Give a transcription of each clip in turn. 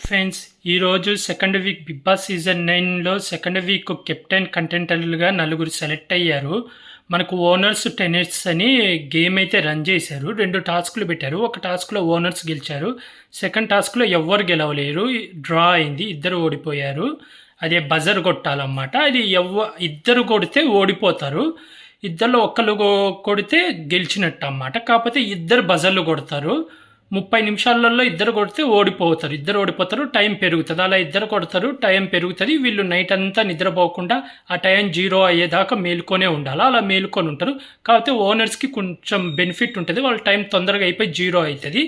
Friends, ఈరోజు second week Bigg Boss season 9లో second week captain కంటెంటర్లుగా నలుగురు సెలెక్ట్ అయ్యారు. మనకు ఓనర్స్ టెనెట్స్ అని గేమ్ అయితే రన్ చేశారు. 2 టాస్క్లు పెట్టారు. ఒక టాస్క్లో ఓనర్స్ గెలిచారు. సెకండ్ టాస్క్లో ఎవ్వరు గెలవలేరు, డ్రా అయింది, ఇద్దరు ఓడిపోయారు. అదే బజర్ కొట్టాలన్నమాట. అది ఇద్దరు కొడితే ఓడిపోతారు, ఇద్దరిలో ఒక్కరు కొడితే గెలిచినట్టు అన్నమాట. కాకపోతే ఇద్దరు బజర్లు కొడతారు. 30 నిమిషాలలో ఇద్దరు కొడితే ఓడిపోతారు, టైం పెరుగుతుంది. అలా ఇద్దరు కొడతారు, టైం పెరుగుతుంది. వీళ్ళు నైట్ అంతా నిద్రపోకుండా ఆ టైం 0 అయ్యేదాకా మేలుకొనే ఉండాలి. అలా మేలుకొని ఉంటారు. కాకపోతే ఓనర్స్కి కొంచెం బెనిఫిట్ ఉంటుంది, వాళ్ళ టైం తొందరగా అయిపోయి 0 అవుతుంది.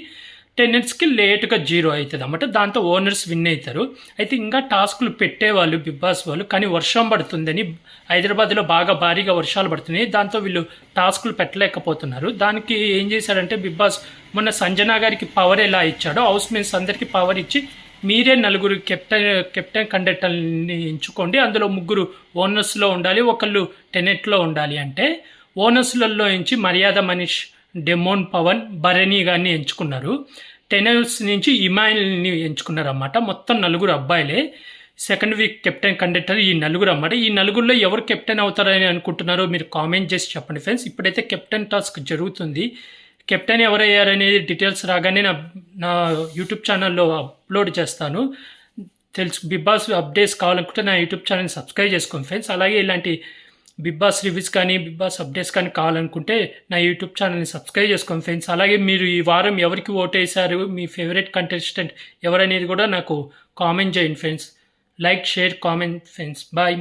టెనెంట్స్కి లేట్గా 0 అవుతుంది అన్నమాట. దాంతో ఓనర్స్ విన్ అవుతారు. అయితే ఇంకా టాస్కులు పెట్టేవాళ్ళు బిగ్ బాస్ వాళ్ళు, కానీ వర్షం పడుతుందని హైదరాబాద్లో బాగా భారీగా వర్షాలు పడుతున్నాయి. దాంతో వీళ్ళు టాస్కులు పెట్టలేకపోతున్నారు. దానికి ఏం చేశారంటే బిగ్ బాస్ మొన్న సంజనా గారికి పవర్ ఎలా ఇచ్చాడో హౌస్ మేట్స్ అందరికీ పవర్ ఇచ్చి మీరే 4 కెప్టెన్ కండక్టర్ని ఎంచుకోండి, అందులో 3 ఓనర్స్లో ఉండాలి, ఒకళ్ళు టెనెట్లో ఉండాలి అంటే ఓనర్స్లలో నుంచి మర్యాద మనీష్, డెమోన్ పవన్, భరణి గారిని ఎంచుకున్నారు. టెనెల్స్ నుంచి ఇమాయిల్ని ఎంచుకున్నారు అన్నమాట. మొత్తం 4 అబ్బాయిలే సెకండ్ వీక్ కెప్టెన్ కండక్టర్. ఈ 4 అన్నమాట. ఈ 4లో ఎవరు కెప్టెన్ అవుతారని అనుకుంటున్నారో మీరు కామెంట్ చేసి చెప్పండి ఫ్రెండ్స్. ఇప్పుడైతే కెప్టెన్ టాస్క్ జరుగుతుంది. కెప్టెన్ ఎవరయ్యారనేది డీటెయిల్స్ రాగానే నా యూట్యూబ్ ఛానల్లో అప్లోడ్ చేస్తాను. బిగ్ బాస్ అప్డేట్స్ కావాలనుకుంటే నా యూట్యూబ్ ఛానల్ని సబ్స్క్రైబ్ చేసుకోండి ఫ్రెండ్స్. అలాగే ఇలాంటి బిగ్ బాస్ రివ్యూస్ కానీ బిగ్ బాస్ అప్డేట్స్ కానీ కావాలనుకుంటే నా యూట్యూబ్ ఛానల్ని సబ్స్క్రైబ్ చేసుకోండి ఫ్రెండ్స్. అలాగే మీరు ఈ వారం ఎవరికి ఓటేశారు, మీ ఫేవరెట్ కంటెస్టెంట్ ఎవరనేది కూడా నాకు కామెంట్ చేయండి friends. Like, share, comment friends. Bye.